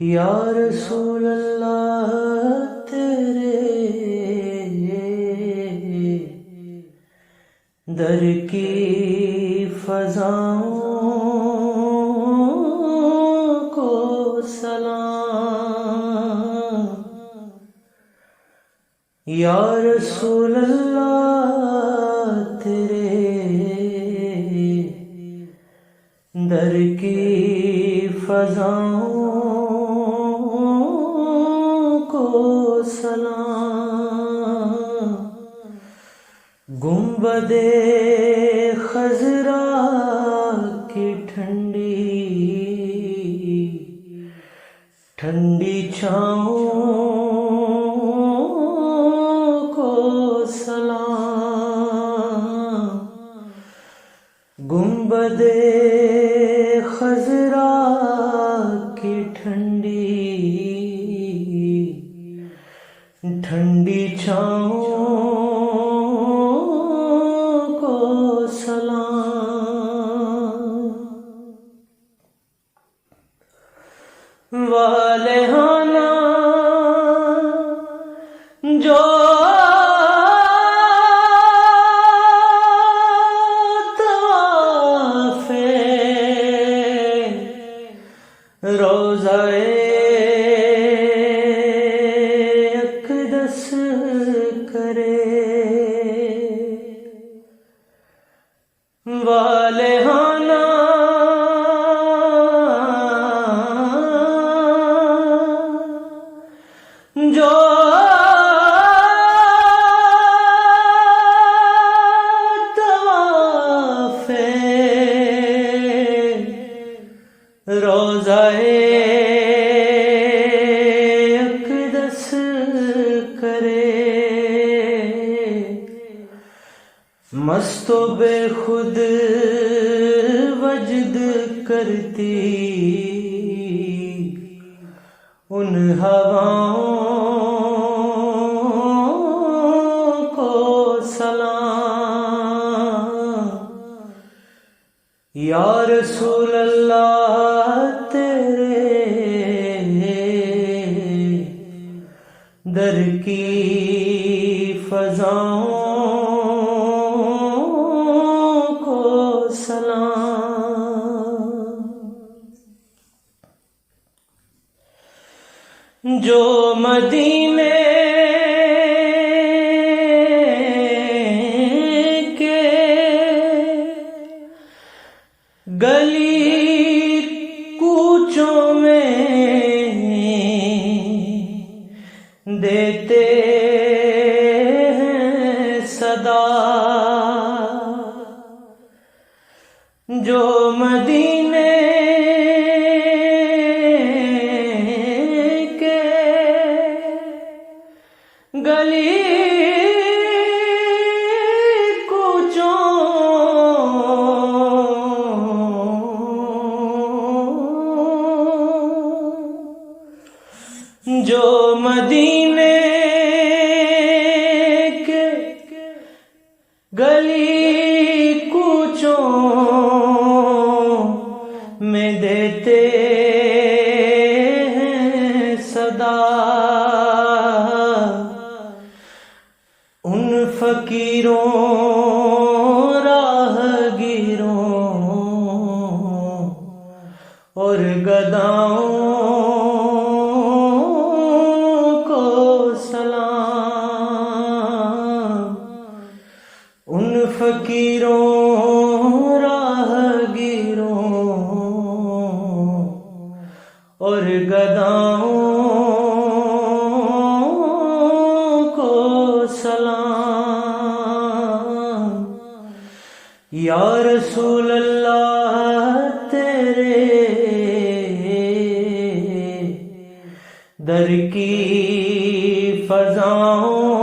یا رسول اللہ تیرے در کی فضاؤں کو سلام، یا رسول اللہ تیرے در کی فضاؤں کو سلام، گنبد خضرا کی ٹھنڈی ٹھنڈی چھاؤں کو سلام، گنبد خضرا کی ٹھنڈی ٹھنڈی چھاؤں کو سلام، والہانہ جو روضہ اقدس کرے، والہانہ جو طواف روضہ اقدس کرے، مست و بے خود وجد کرتی ان ہواؤں کو سلام، یا رسول اللہ تیرے در کی فضاؤں کو سلام، جو مدینے کے گلی کوچوں میں دیتے ہیں صدا، جو مدینے کے گلی جو مدینے کے گلی کوچوں میں دیتے ہیں صدا، ان فقیروں راہ گیروں اور گداؤں فقیروں راہ گیروں اور گداؤں کو سلام، یا رسول اللہ تیرے در کی فضاؤں